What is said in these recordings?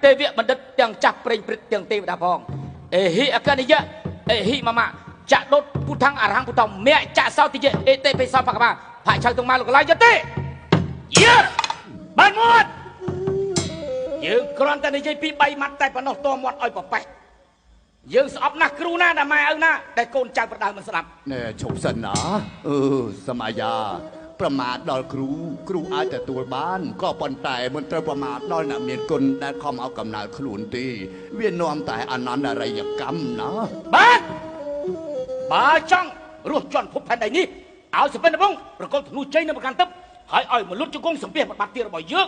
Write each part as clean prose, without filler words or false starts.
เตวิบัณฑิตยังจับเปล่งปริดยังเตวดาพองเอหิอาการนิยะเอหิมาจะลดผู้ทั้งอารังผู้ตอมเมียจะเศร้าที่เจเอเตไปซ้อมปากมาผ่าชายตรงมาลูกลายจะเตเยอะบ้านมดยืงกรอนแต่ในใจปีใบมัดแต่ปนตัวมดอ้อยปะไปยืงสอบนักครูหน้าดามาเอาหน้าแต่โกนจังประดานมันสลับเนี่ยชมสนะสมัยยาประมาทดอลครูอาจจะตัวบ้านก็ปนแต่มันตรประมาทดอลน่ะเมียนกลได้คอมเอากำนาขลุ่นตีเวียนนอมแต่อันนั้นอะไรอย่างกำนะบ้านบ้าจังรวบจนพบภายในนี้เอาสิเป็นบ้งประกอบธนูใจในประการตึ๊บหายอ้อยมันลุดจุกงสัมเปียบัดเตียระบายเยอะ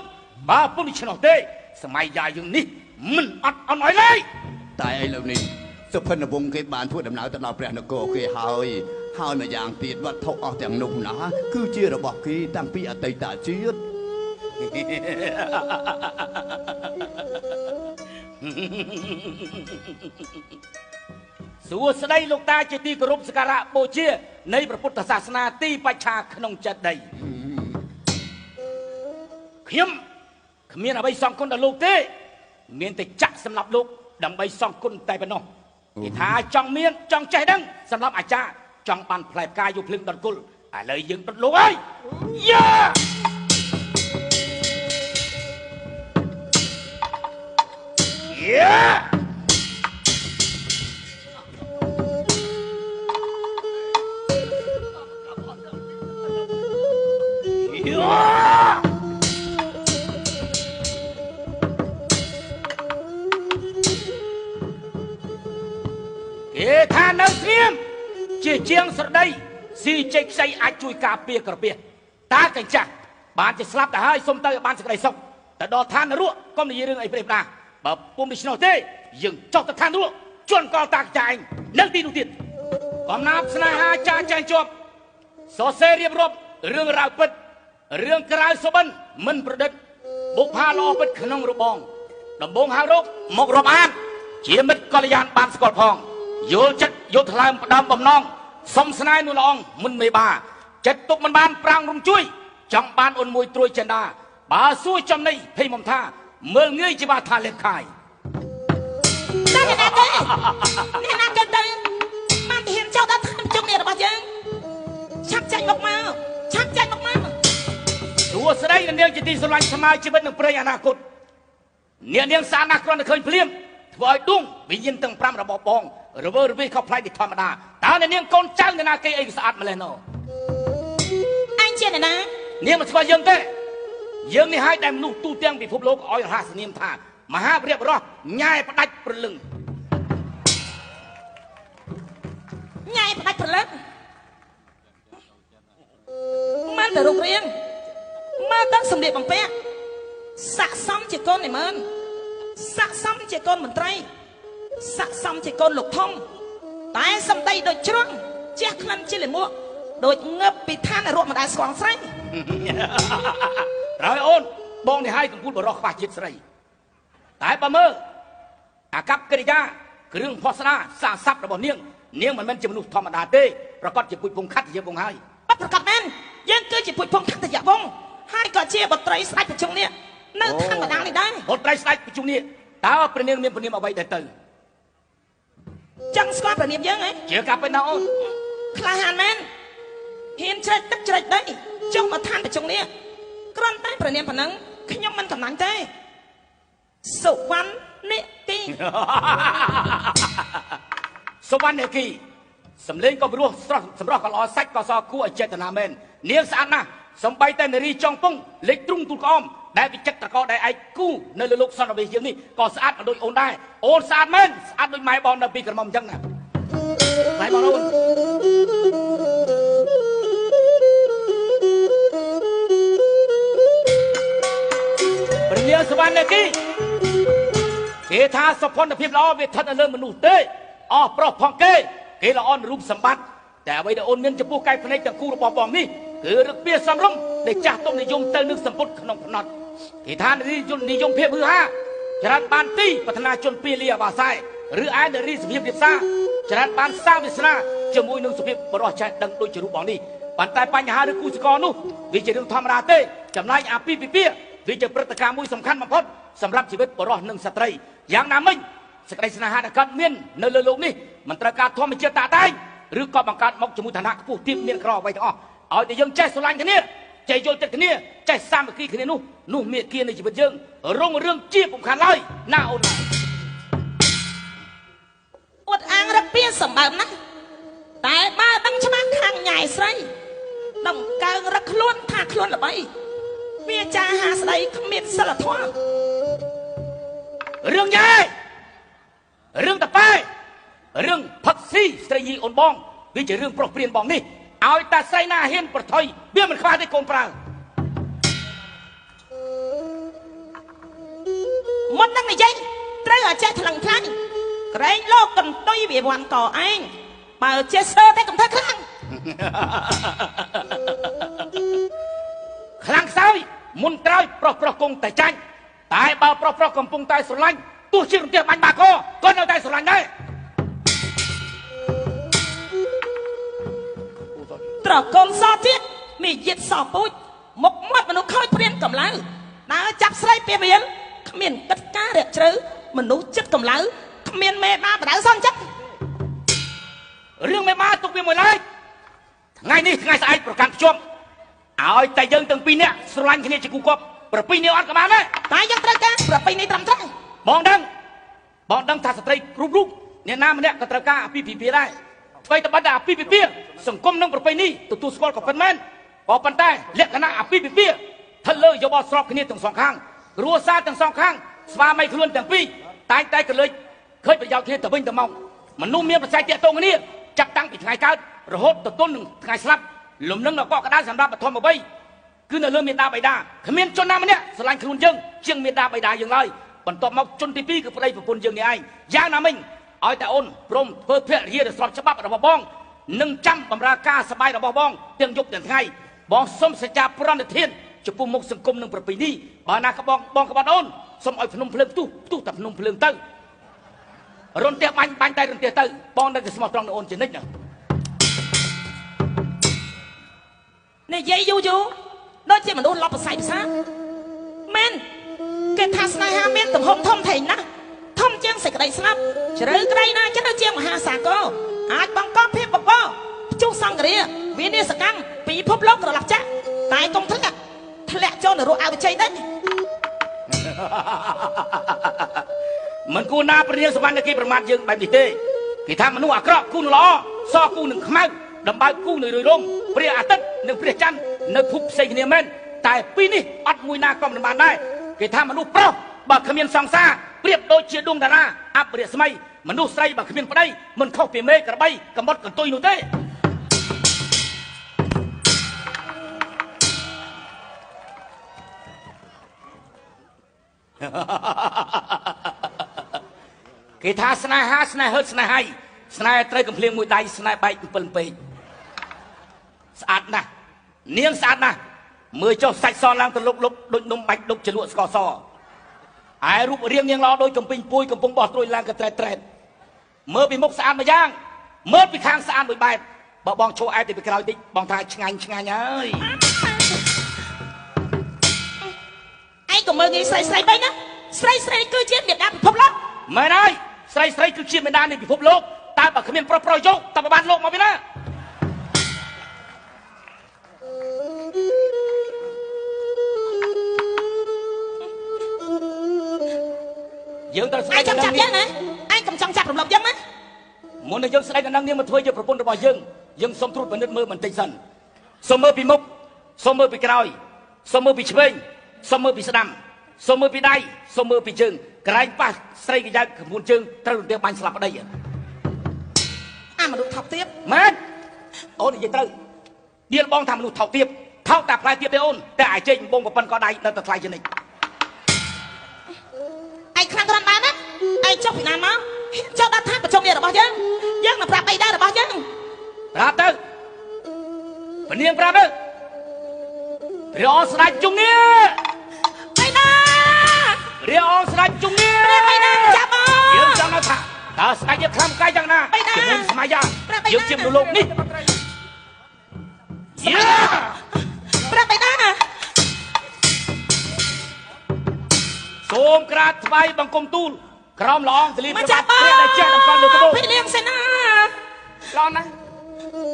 บ้าปุ่มดิฉันเอาเต้สมัยยาอย่างนี้มันอัดเอาหน่อยเลยแต่ไอ้เหล่านี้สุพรรณวงศ์เคยบานทั่วดำน้ำตลอดแปรนโกเคยหายมาอย่างตีดวัดทกออกจากนุ่มนะคือเชื่อระบอกคีตั้งปีอัตตาเชื่อสัวสดายลูกตาจิตีกรุบสการะโบเชียในพระพุทธศาสนาตีประชาขนงจัดใดเขียมขมิ้นเอาไปสองคนแต่ลูกเต้เมียนแต่จักสำหรับลูกดำไปสองคนแต่เป็นน้องที่ท้าจองเมียนจองใจดังสำหรับอาจารย์จองปันแผลกายอยู่พลึงดอนกุลอะไรยังตัดลูกไอ้ย่าย่าท่านนักเรียนเจียงสระได้ซีเจกใส่อาจุยกาเปียกระเปียตากันจักบานจะสลับแต่ให้สมเตยบานสกได้ส่งแต่ดอท่านนรั่วก็มีเรื่องไอ้เปรตนาแบบปุ่มดิชโนเต้ยังเจ้าตะท่านรั่วจนกอตากใจนั่งตีดูติดความนับสนาหาจาใจจบโซเซเรียบรบเรื่องราวปิดเรื่องกลายสบันมันประดิษฐ์บุกพาลอปิดขนมรูบองดำบงหารกมกรบานเจียมิดกอลยานบานสกอตพองโยจัดโยทลายดำบ่มน้องสมสนายนุลองมันไม่บาจัดตุกมันบานปรางรุมจุ้ยจังบานอนมวยตรวยจันดาบาสู้จำในเพย์มท่าเมื่อเงยจีบาทาเล็กขายนั่นนี่นะนี่นะกันเดินมันเห็นเจ้าดัดทำจงเนี่ยหรือเปล่าจังชักใจออกมาชักใจออกมาตัวสดายเนียงจะตีสลายสมัยชีวิตหนึ่งเปรย์อนาคตเนียงสานักกรอนเคยเพลียมถวายดุ้งวิญญาณตั้งพรำระบอบองระเบิดระเบิดเข้าพลายดิธรรมดาแต่ในเนียงกอนเจ้าในนาเกยสะอาดมาเลยเนาะอันเจนนะเนียงมันช่วยยังเต้ยังนี่ให้ได้มนุษย์ตู้เตียงปีพบโลกอ้อยราสเนียมท่ามหาเรียบร้อยง่ายประดับประลึงง่ายประดับประลึงมันแต่โรงเรียนมาตั้งสมเด็จบังเป๊ะสะสมเจก้นในมันสะสมเจก้นเหมือนไตรสะสมเจก้นหลกท่องแต่สมได้โดยช่วงแจ็คนั่นเจริญมัวโดยเงบปิดท่านในรถมาได้สว่างใสเราโอนบองในให้ต้องพูดบรอกปาจิตใสแต่ประเมินอากับกริยาคือเรื่องพอสนาสร้างทรัพย์ระบบเนียงมันจะมนุษย์ธรรมดาเต้ประกอบจะปุยพงคัดเยี่ยมงให้ประกอบแม่นยังเกิดจะปุยพงคัดแต่อย่าวงให้ก่อนเชี่ยบทไตรสไลด์ประชุมเนี่ยนั่งข้างมาดังนี่ได้บทไตรสไลด์ประชุมนี้แต่ว่าประเนียงเอาไว้แต่ตื่นจังสกอตประเนียงเยอะไงเกี่ยวกับเป็นน้องคลาหันแมนเห็นใจตักใจได้จ้องมาทานประชุมเนี่ยกรอนใต้ประเนียงผนังขยมมันกำลังใจสุวรรณเนกีสุวรรณเนกีสำเร็จก็บรัวสำรอกก็รอแซกก็ซอคู่เจตนาเมนเนียงสะอาดนะสมัยแต่ในรีจองปงเล็กตรุ่งตุลกอมได้ไปจัดตะกอได้ไอ้กู้ในเรื่องสารวิเชียงนี่ก็สะอาดโดยโอนได้โอนสะอาดเมนสะอาดโดยไม้บอลในปีกระหม่อมจังนะไม้บอลโอนปริญญาสวรรค์เนกี้เกธาสพนพิบล้อเวทันเริ่มมนุษย์เต้อปลอกพองเกละอ่อนรูปสมบัติแต่ไว้เดโอนเงินจะปูไก่ภายในจากคู่ระบอบองนี่คือเรื่องเบี้ยสำรองได้จากต้มนิยมเติมนึกสมบูรณ์ขนมขนมที่ท่านนิยมเพียบฮือฮาจรันบานตีพัฒนาจนปีเลียบาไซหรือไอ้เดรีสเพียบเดียบซาจรันบานสร้างวิสนาจมูกนึงสเพียบบรอดใจดังโดยจรุบองนี่ปันแต่ปัญหาหรือกู้สกอนุวิจัยเรื่องธรรมราเต้จำนายอาปีปีเปียวิจัยปฏิการมวยสำคัญมาพอด សម្រាប់ជីវិតបរិសុទ្ធនិងស្ត្រីយ៉ាងណាមិញសេចក្តីស្នេហាដែលកើតមាននៅលើលោកនេះមិនត្រូវការធម្មជាតិតាក់តែងឬក៏បង្កើតមកជាមួយឋានៈខ្ពស់ទាបមានក្រអ្វីទាំងអស់ឲ្យតែយើងចេះស្រឡាញ់គ្នាចេះយល់ចិត្តគ្នាចេះសាមគ្គីគ្នានោះមេគានៃជីវិតយើងរុងរឿងជាពុំខានឡើយណាអូនអួតអាងរឹកពីសម្បើមណាស់តែបើដឹងច្បាស់ខាងញ៉ែស្រីដំកើងរឹកខ្លួនថាខ្លួនល្បីវាចាហាស្ដីគ្មានសិលធម៌រឿងញ៉ែរឿងតប៉ែរឿងផឹកស៊ីស្រីយីអូនបងវាជារឿងប្រុសព្រៀនបងនេះឲ្យតាស្រីណាហ៊ានប្រថុយវាមិនខ្វះទេកូនប្រើមុននឹងនិយាយត្រូវឲ្យចេះថ្លឹងខ្លាំងក្រែងលោកកន្ទុយវាវាន់កឯងបើចេះសើតែកំថាខ្លាំងខ្លាំងខ្សោយមុនក្រោយប្រុសគង់តែចាញ់តែបើប្រុសកំពុងតែស្រឡាញ់ទោះជារន្ទះបាញ់បាកក៏នៅតែស្រឡាញ់ដែរត្រកូលសទៀតមានយិតសពូចមុខមាត់មនុស្សខូចព្រៀនកំឡៅដើរចាប់ស្រីពីរៀលគ្មានកិច្ចការរាក់ជ្រៅមនុស្សចិត្តកំឡៅគ្មានមេបាបដៅសងចិត្តរឿងមេបាទុកវាមួយឡើយថ្ងៃនេះថ្ងៃស្អែកប្រកាន់ភ្ជាប់ឲ្យតែយើងទាំងពីរនាក់ស្រឡាញ់គ្នាជាគូគប់ប្រពៃនេះអត់ក៏បានដែរតែយើងត្រូវការប្រពៃនេះត្រឹមត្រូវបងដឹងថាស្ត្រីគ្រប់រូបអ្នកណាម្នាក់ក៏ត្រូវការអាពាហ៍ពិពាហ៍ដែរអ្វីតែបាត់តែអាពាហ៍ពិពាហ៍សង្គមនិងប្រពៃនេះទទួលស្គាល់ក៏ប៉ុន្មានក៏ប៉ុន្តែលក្ខណៈអាពាហ៍ពិពាហ៍ថិតលើយោបល់ស្របគ្នាទាំងសងខាងគ្រួសារទាំងសងខាងស្វាមីខ្លួនទាំងពីរតែក៏លើកឃើញប្រយោជន៍គ្នាទៅវិញទៅមកមនុស្សមានប្រស័យតាក់ទងគ្នាចាប់តាំងពីថ្ងៃកើតរហូតទៅទល់នឹងថ្ងៃស្លាប់លំនឹងកក់ក្ដៅសម្រាប់បឋមអ្វីគឺនៅលើមេដាបៃតាគ្មានជនណាម្នាក់ស្រឡាញ់ខ្លួនយើងជាងមេដាបៃតាយើងឡើយបន្ទាប់មកជនទី2គឺប្តីប្រពន្ធយើងនេះឯងយ៉ាងណាមិញឲ្យតែអូនព្រមធ្វើភរិយាដែលស្របច្បាប់របស់បងនិងចាំបម្រើការសបាយរបស់បងទាំងយប់ទាំងថ្ងៃបងសូមសច្ចាប្រណិធានចំពោះមុខសង្គមនិងប្រពៃនេះបើណាក៏បងក្បត់អូនសូមឲ្យភ្នំភ្លើងផ្ទុះតែភ្នំភ្លើងទៅរន្ទះបាញ់តែរន្ទះទៅបងនៅតែស្មោះត្រង់នឹងអូនជានិច្ចណានិយាយយូរដូចជាមនុស្សលប់ប្រស័យភាសាមែនគេថាស្នេហាមានទំហំធំធេងណាស់ធំជាងសេចក្តីស្លាប់ជ្រៅក្តីណាចិត្តដូចជាមហាសាគរអាចបង្កភាពបបោភ្ជុះសង្គ្រាវិនាសកម្មពីពិភពលោកត្រឡប់ចាក់តែកុំធ្លាក់ចូលនរកអវិជ័យដែរមិនគួរណាព្រះនាងសវណ្ណគេប្រមាថយើងបែបនេះទេគេថាមនុស្សអាក្រក់គូនឹងល្អសគូនឹងខ្មៅដំបៅគូនៅរំព្រះអាទិត្យនិងព្រះច័ន្ទនៅភពផ្សេងគ្នាមែនតែពីរនេះអត់មួយណាក៏មិនបានដែរគេថាមនុស្សប្រុសបើគ្មានសង្សារប្រៀបដូចជាដួងតារាអបរិស្មីមនុស្សស្រីបើគ្មានប្តីមិនខុសពីមេក្របីកំបុតកន្ទុយនោះទេគេថាស្នេហាស្នេហឺតស្នេហៃស្នេហ៍ត្រូវកំភ្លៀងមួយដៃស្នេហ៍បែក7ពេកស្អាតណាស់នាងស្អាតណាស់មើលចុះសាច់សឡើងទៅលុកដូចនំបាច់ដុកជ្រលក់ស្ករសហើយរូបរាងនាងល្អដូចកំពីងពួយកំពុងបោះត្រួយឡើងកត្រែតមើលពីមុខស្អាតមួយយ៉ាងមើលពីខាងស្អាតមួយបែបបើបងឈោឯទៅពីក្រោយតិចបងថាឆ្ងាញ់ហើយឯងក៏មើលងាយស្រីបែបណាស្រីគឺជាមេដាពិភពលោកមែនហើយស្រីគឺជាមេដានៃពិភពលោកតែបើគ្មានប្រុសយកតើបានលោកមកពីណាយើងត្រូវស្ដីដល់នាងណាឯងកុំចង់ចាប់រំលឹកយើងណាមុននឹងយើងស្ដីដល់នាងមកធ្វើជាប្រពន្ធរបស់យើងសូមត្រួតពិនិត្យមើលបន្តិចសិនសូមមើលពីមុខសូមមើលពីក្រោយសូមមើលពីឆ្វេងសូមមើលពីស្ដាំសូមមើលពីដៃសូមមើលពីជើងក្រែងប៉ះស្រីកញ្ចៅក្បួនជើងត្រូវរន្ទះបាញ់ស្លាប់ប្តីអាមនុស្សថោកទាបមែនអូននិយាយត្រូវឌៀលបងថាមនុស្សថោកទាបថោកតែផ្លែទាបទេអូនតែអាចចេញបងប្រពន្ធក៏ដៃនៅតែថ្លៃជានិច្ចឯងខ្លាំងក្រាន់បានណាឯងចុះពីណាមកចុះដល់ថាប្រជុំនេះរបស់យើងនឹងប្រាប់អីដែររបស់យើងប្រាប់ទៅពនាងប្រាប់ទៅព្រះអង្គស្ដេចជុងនេះបៃតាព្រះអង្គស្ដេចជុងនេះបៃតាចាប់មកយើងចង់ថាតើស្ដេចយើងខ្លាំងកាយយ៉ាងណាជាមួយស្មាយាយើងជាមនុស្សលោកនេះប្រាប់បៃតាសូ សូមក្រាបថ្វាយបង្គំទូលក្រោមល្អងទលីព្រះបាទព្រះដែលចេះតម្កល់លើត្បូងพี่เลี้ยงเสนาល្អណាស់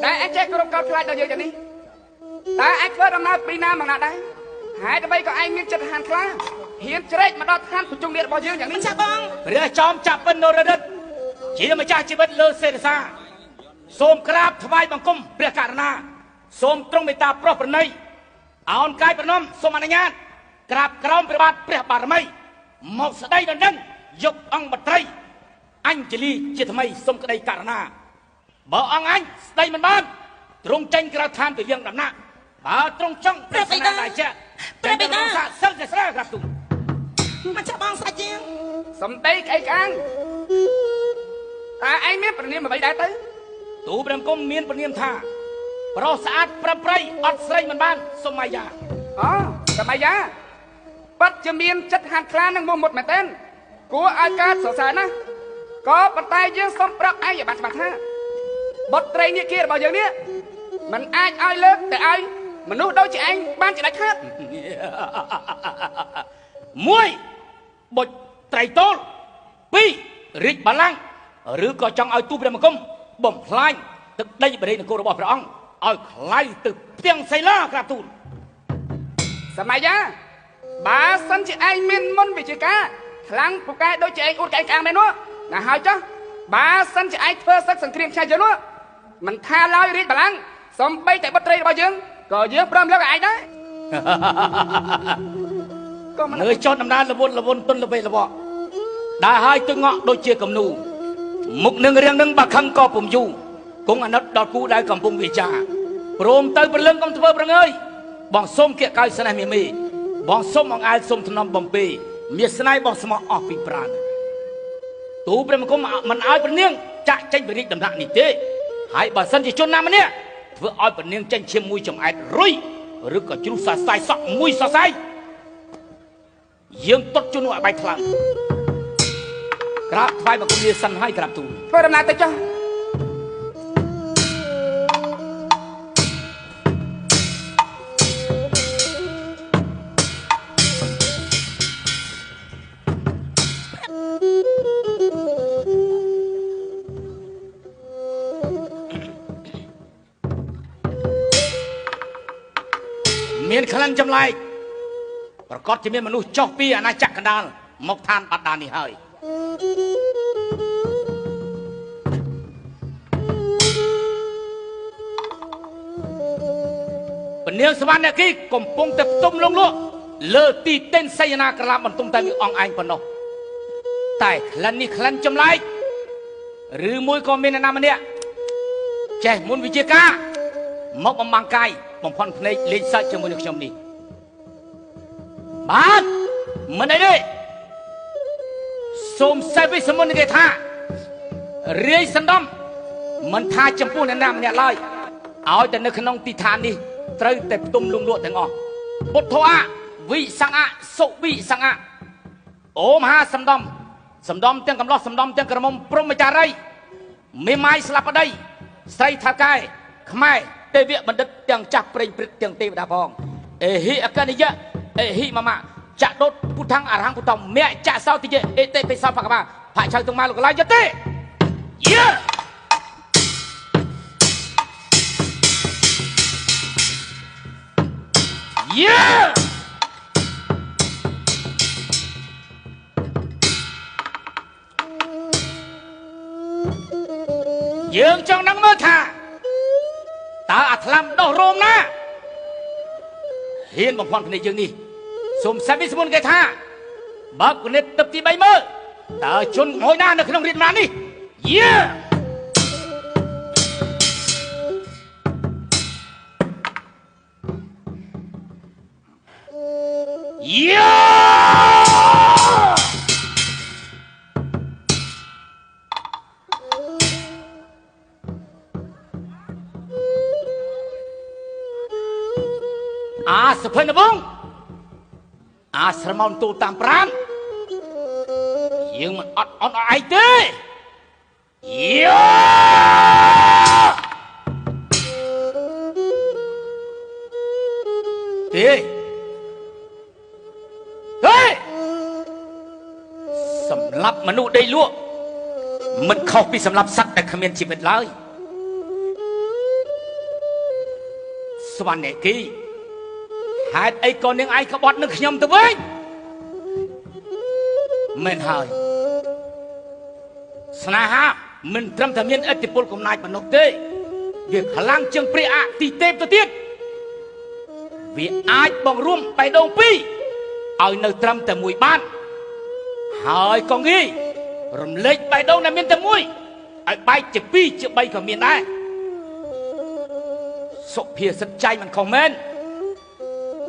តែអញចេះគ្រប់កោតខ្លាចដល់យើងយ៉ាងនេះតែអញធ្វើដំណើរពីណាមកណាដែរហេតុអ្វីក៏ឯងមានចិត្តហានខ្លាហ៊ានជ្រែកមកដល់ឋានប្រជុំនេះរបស់យើងយ៉ាងនេះចាបងព្រះចោមចាប់ពិននររិទ្ធជាម្ចាស់ជីវិតលើសេរសាសូមក្រាបថ្វាយបង្គំព្រះករុណាសូមទ្រង់មេត្តាប្រោះប្រណីអោនកាយប្រណម្យសូមអនុញ្ញាតក្រាបក្រោមព្រះបាទព្រះបារមីមកស្ដីដល់នឹងយកអង្គបត្រីអញ្ជលីជាថ្មីសូមក្តីករុណាបើអង្គអញស្ដីមិនបានទ្រង់ចេញក្រៅឋានទៅយើងដំណាក់បើទ្រង់ចង់ព្រះបិតាដែរចេះព្រះបិតាសិលតែស្រាក្រាបទូលមកចាបងស្ដេចជាងសំដីក្អីក្អាងតែឯងមានប្រនាមអ្វីដែរទៅទូព្រះបង្គំមានប្រនាមថាប្រុសស្អាតប្រឹមប្រៃអត់ស្រីមិនបានសុមាយាអូសុមាយាប៉ាត់ជាមានចិត្តហានខ្លានឹងមុំមុតមែនទេគួរឲ្យកើតសរសើរណាស់ក៏ប៉ុន្តែយើងសូមប្រាប់ឯងឲ្យបានច្បាស់ថាបុត្រីនេះគេរបស់យើងនេះมันអាចឲ្យលើកតែឲ្យមនុស្សដូចជាឯងបានជាដាច់ខាត1បុចត្រៃតូល2រាជបល្ល័ង្កឬក៏ចង់ឲ្យទូព្រះបង្គំបំផ្លាញទឹកដីបរិយានគររបស់ព្រះអង្គឲ្យខ្លាយទៅផ្ទាំងសីឡាក្រាបទូលសម័យបើសិនជាឯងមានមុនវិជាការខ្លាំងពូកែដូចជាឯងអួតកែងក្អាងមែននោះណាហើយចុះបើសិនជាឯងធ្វើសឹកសង្គ្រាមឆាយើងនោះមិនថាឡើយរាជបល្ល័ង្កសំបីតែបុត្រីរបស់យើងក៏យើងព្រមលើកឲ្យឯងដែរក៏មិនើចោតដំណើរលវន់ទុនល្បីល្បក់ដើរហើយទៅងក់ដូចជាគំនូមុខនឹងរៀងនឹងបាខឹងក៏ពុំយូរគង់អាណិតដល់គូដែលកំពុងវិចារព្រមទៅព្រលឹងកុំធ្វើប្រងើយបងសុំគៀកកៅស្នេហ៍មេបងសុំអង្អែលសុំថ្នមបំពេមានស្នេហ៍បងស្មោះអស់ពីប្រាណទូព្រះបង្គំមិនឲ្យព្រះនាងចាក់ចេញពីរាជដំណាក់នេះទេហើយបើសិនជាជនណាម្នាក់ធ្វើឲ្យព្រះនាងចេញឈាមមួយចំអែតរុយឬក៏ជ្រុះសរសៃសក់មួយសរសៃយើងទុតជំនួសឲ្យបែកខ្លាំងក្រាបថ្វាយបង្គំលាសិនហើយក្រាបទូលធ្វើដំណើរទៅចុះមានក្លិនចម្លែកប្រកាសជាមានមនុស្សចុះពីអាណាចក្រកណ្ដាលមកឋានបាត់ដាននេះហើយពនាងសវណ្ណគីកំពុងតែផ្ទុំលងលក់លើទីតេនសីនាក្រឡាបន្ទុំតែមួយអង្គឯងប៉ុណ្ណោះតែក្លិននេះក្លិនចម្លែកឬមួយក៏មានអ្នកណាម្នាក់ចេះមុនវិជាការមកបំបាំងកាយបំផន់ភ្នែកលេងសើចជាមួយនឹងខ្ញុំនេះបាទមិនអីទេសូមសេវិសមុនគេថារាយសណ្ដំមិនថាចំពោះអ្នកណាម្នាក់ឡើយឲ្យតែនៅក្នុងទីឋាននេះត្រូវតែផ្ទុំលងលក់ទាំងអស់ពុទ្ធៈវិសង្ឃៈសុវិសង្ឃៈអូមហាសណ្ដំទាំងកំឡោះសណ្ដំទាំងក្រមុំព្រហ្មចារីមេម៉ាយស្លាប់ប្តីស្រីថាកែខ្មែរទេវបណ្ឌិតទាំងចាស់ព្រេងព្រឹកទាំងទេវតាផងអេហិអកនិយៈអេហិមមៈចៈដុតពុទ្ធังអរហង្គពុទ្ធមៈចៈសោតិយៈអេតេបិសោបកមាផាឆៅទាំងមកលោកកន្លែងយទេយាយើងចង់ដឹងមើលថាតើអាថ្លាំដោះរោមណាហ៊ានបំផន់ភ្នែកយើងនេះសូមសេវិសមុនគេថាបើកគណិតទឹកទី3មើលតើជនងួយណានៅក្នុងរាជដំណានេះយាសុភ័ណ្ឌវង្សអាស្រមោនទូតាមប្រាំយើងមិនអត់អន់ឯងទេយោទេ รับมนุษย์ได้ลวกมันเข้าไปสำหรับสัตว์แต่ขมิ้นชีวิตเลยสวรรค์เนี่ยกี้หายไอ้ก่อนยังไอ้ขบวนนึกขยำตัวเว้ยមិនហើយស្នេហាមិនត្រឹមតែមានឥទ្ធិពលកំណាចប៉ុណ្ណោះទេវាខ្លាំងជាងព្រះអតិទេពទៅទៀតវាអាចបង្រួមបេះដូងពីរឲ្យនៅត្រឹមតែមួយបានហើយក៏ងាយរំលែកបេះដូងដែលមានតែមួយឲ្យបែកជាពីរជា3ក៏មានដែរសុភាសិតចៃមិនខុសមែន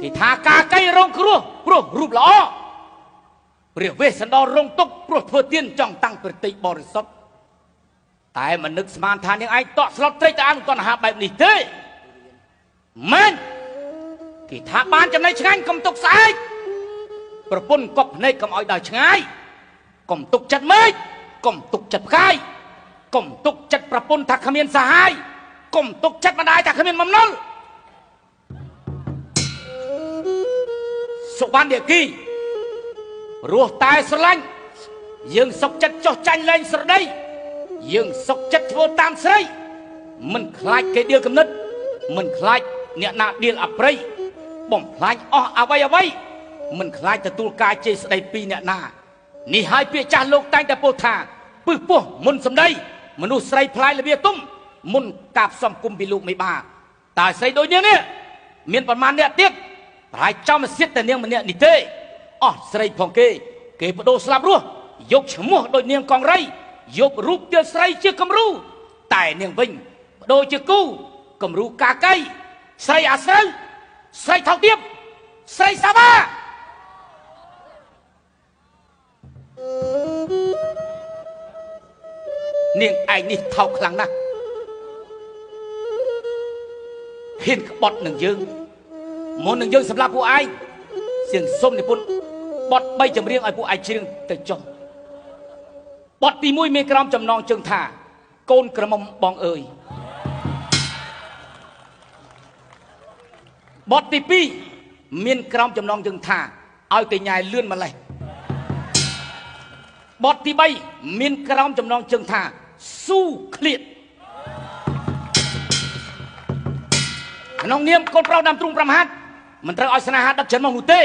គេថាការកៃរងគ្រោះព្រោះរូបល្អព្រះវេស្សន្តររងទុកព្រោះធ្វើទានចង់តាំងប្រតិបរិសុទ្ធតែមិននឹកស្មានថានាងឯងតក់ស្លុតត្រេកតាអង្គតណ្ហាបែបនេះទេមែនគេថាបានចំណៃឆ្ងាញ់កុំទុកស្អែកប្រពន្ធកប់ភ្នែកកុំឲ្យដល់ឆ្ងាយកុំទុកចិត្តមេឃកុំទុកចិត្តផ្កាយកុំទុកចិត្តប្រពន្ធថាគ្មានសហាយកុំទុកចិត្តម្ដាយថាគ្មានបំណុលសុវណ្ណនាគីរស់តែស្រឡាញ់យើងសុខចិត្តចោះចាញ់លែងស្រដីយើងសុខចិត្តធ្វើតាមស្រីមិនខ្លាចគេដៀលគំនិតមិនខ្លាចអ្នកណាដៀលអប្រិយបំផ្លាញអស់អ្វីមិនខ្លាចទទួលការជេរស្ដីពីអ្នកណានេះហើយពាក្យចាស់លោកតែងតែពោលថាពឹសពោះមុនសម្ដីមនុស្សស្រីផ្លាយលវាទុំមុនការផ្សំគុំពីលោកមេបាតើស្រីដូចនាងនេះមានប្រមាណអ្នកទៀតប្រហែលចំសិទ្ធតែនាងម្នាក់នេះទេអស់ស្រីផងគេបដូរស្លាប់រស់យកឈ្មោះដូចនាងកងរៃយករូបទាល់ស្រីជាគំរូតែនាងវិញបដូរជាគូគំរូកាកៃស្រីអាស្រូវស្រីថោកទាបស្រីសាវ៉ានាងឯងនេះថោកខ្លាំងណាស់ហ៊ានក្បត់នឹងយើងមុននឹងយើងសម្រាប់ពួកឯងសៀងសុំនិពន្ធបទ3ចម្រៀងឲ្យពួកឯងច្រៀងទៅចុះបទទី1មានក្រោមចំណងជើងថាកូនក្រមុំបងអើយបទទី2មានក្រោមចំណងជើងថាឲ្យកញ្ញាយលឿនម្លេះបទទី3មានក្រោមចំណងជើងថាស៊ូឃ្លៀតក្នុងនាមកូនប្រុសដើមទ្រូង5ហាត់មិនត្រូវឲ្យស្នេហាដឹកចិនមកនោះទេ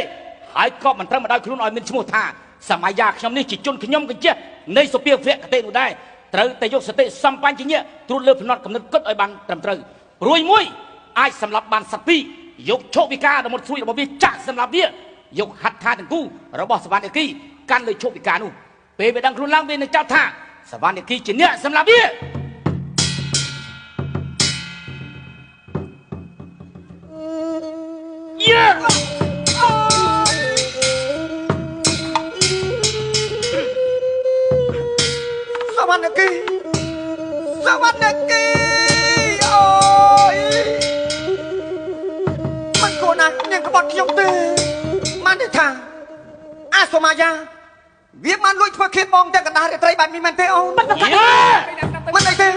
ហើយក៏មិនត្រូវមកដោយខ្លួនឲ្យមានឈ្មោះថាសម័យយ៉ាខ្ញុំនេះជាជនខ្ញុំកញ្ចេះនៃសុភាវៈកតេនោះដែរត្រូវតែយកសតិសម្បញ្ញៈត្រួតលើផ្នត់កំណត់គិតឲ្យបានត្រឹមត្រូវព្រួយមួយអាចសម្លាប់បានសត្វពីរយកឈោវិការដល់មុតស្រួយរបស់វាចាក់សម្លាប់វាយកហត្ថថាទាំងគូរបស់សវណ្ណអគីកាន់លើឈោវិការនោះពេលវាដឹងខ្លួនឡើងវានឹងចោទថាសវណ្ណអគីជាអ្នកសម្លាប់វាសវណ្ណគីអូយមិនគួរណាស់នាងក្បត់ខ្ញុំទេបានទេថាអាសូម៉ាយ៉ាវាបានលួចធ្វើខៀនបងតែកណ្ដាលរាត្រីបែបនេះមែនទេអូនមិនអីទេ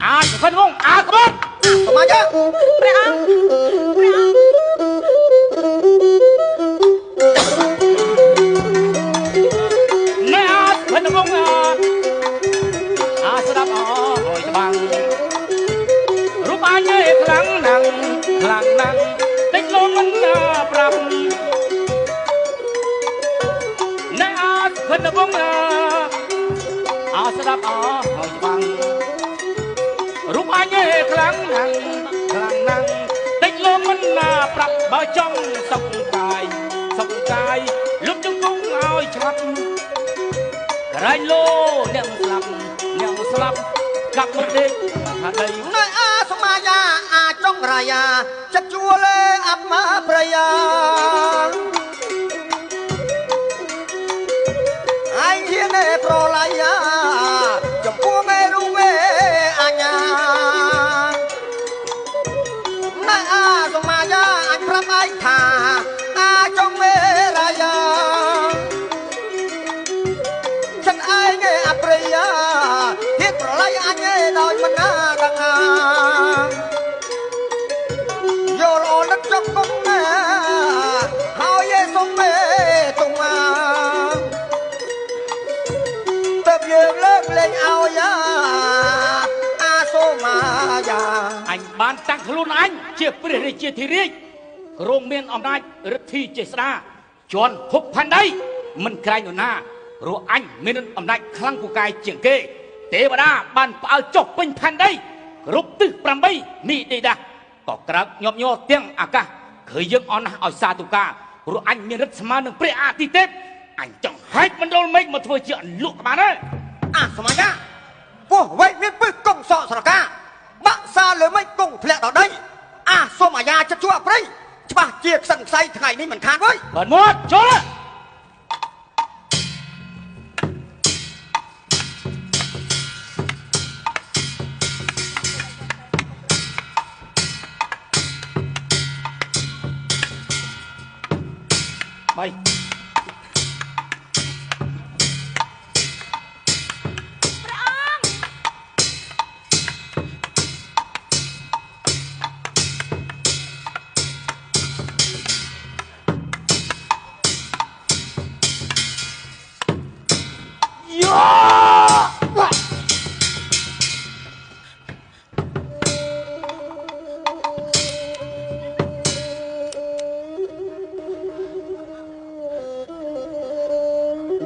អាចខិនវងអាក្បត់សូម៉ាយ៉ាព្រះអង្គអ្នកអាចខិនវងស្ដាប់អើយច្បាំងរូបអញខ្លាំងណាស់តិចលោមិនប្រាប់អ្នកអាចខិនវងស្ដាប់អើយច្បាំងរូបអញខ្លាំងណាស់តិចលោមិនប្រាប់បើចង់សុខកាយលុបជង្គង់ឲ្យឆាប់ក្រែងលោអ្នកស្លាប់កាប់មកដេកថាដីនៅអាសមាយាអាចង់រាយាចិត្តជួលអត់មកប្រយាឯងហ៊ានប្រឡាយចំពោះមេរូវេអញ្ញានៅអាសមាយាអញប្រាប់ឯងថាអាចង់មេរាយាចិត្តឯងអប្រយាហ៊ានប្រឡាយអញដោយមិនណាដឹងយកល្អនឹកចង់កុំណែ ខ្លួនអញជាព្រះរាជាធិរាជរងមានអំណាចឫទ្ធិចេស្តាជាន់ភពផែនដីមិនក្រែងនរណារស់អញមានអំណាចខ្លាំងពូកែជាងគេទេវតាបានផ្អើលចុះពេញផែនដីគ្រប់ទិស8មីដីដាក៏ក្រើកញាប់ញ័រទាំងអាកាសឃើញយើងអន់ណាស់ឲ្យសាទុការរស់អញមានរិទ្ធស្មើនឹងព្រះអាទិទេពអញចង់ហែកមណ្ឌលមេឃមកធ្វើជាអន្លក់បានហើយអាសមាយាពោះវៃមានពឹសកងសក់ស្រកាបាក់សាលើមេឃកងធ្លាក់ដល់ដីអាសមាយាចិត្តជួអព្រៃច្បាស់ជាខ្សឹងខ្សៃថ្ងៃនេះមិនខានវើយបើមាត់ចូលបាយ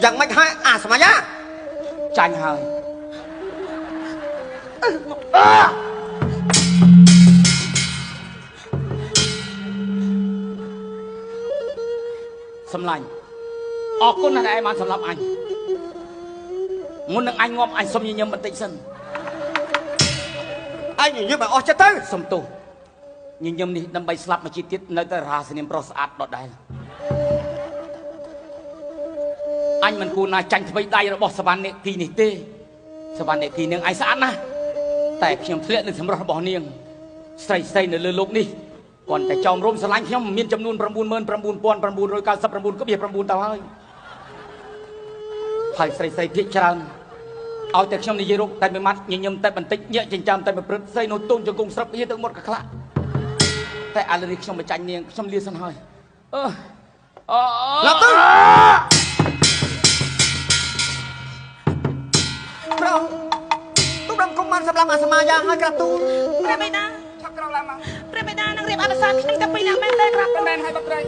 យ៉ាងម៉េចហើយអាសមាយាចាញ់ហើយសម្លាញ់អរគុណណាស់ដែលឯងបានសម្លាប់អញមុននឹងអញងាប់អញសុំញញឹមបន្តិចសិនអញញញឹមឲ្យអស់ចិត្តទៅសុំទោសញញឹមនេះដើម្បីស្លាប់មួយជាតិទៀតនៅតែរាសនាមប្រុសស្អាតដដែលអញមិនគួរណាចាញ់ថ្មីដៃរបស់សវណ្ណនេគីនេះទេសវណ្ណនេគីនាងឯងស្អាតណាស់តែខ្ញុំធ្លាក់នឹងសម្រស់របស់នាងស្រីនៅលើលោកនេះគាត់តែចោមរោមស្រឡាញ់ខ្ញុំមានចំនួន 99,999 ទៅហើយស្រីភាគច្រើនឲ្យតែខ្ញុំនិយាយរកតែមួយម៉ាត់ញញឹមតែបន្តិចញាក់ចិញ្ចាំតែមួយព្រឹត្តស្រីនៅទូនជង្គង់ស្រាប់ហៀទៅមុតកក្លាក់តែឥឡូវនេះខ្ញុំមិនចាញ់នាងខ្ញុំលាសិនហើយឡាប់ទៅប្រងទុំកុំបានសម្រាប់អាសមាយាហើយក្រាបទូលព្រះបិតាឆាប់ក្រោកឡើងមកព្រះបិតានឹងរៀបអនុសាសន៍ខ្ញុំតែពីរនាក់មែនទេក្រាបមិនមែនហើយបាត់ត្រី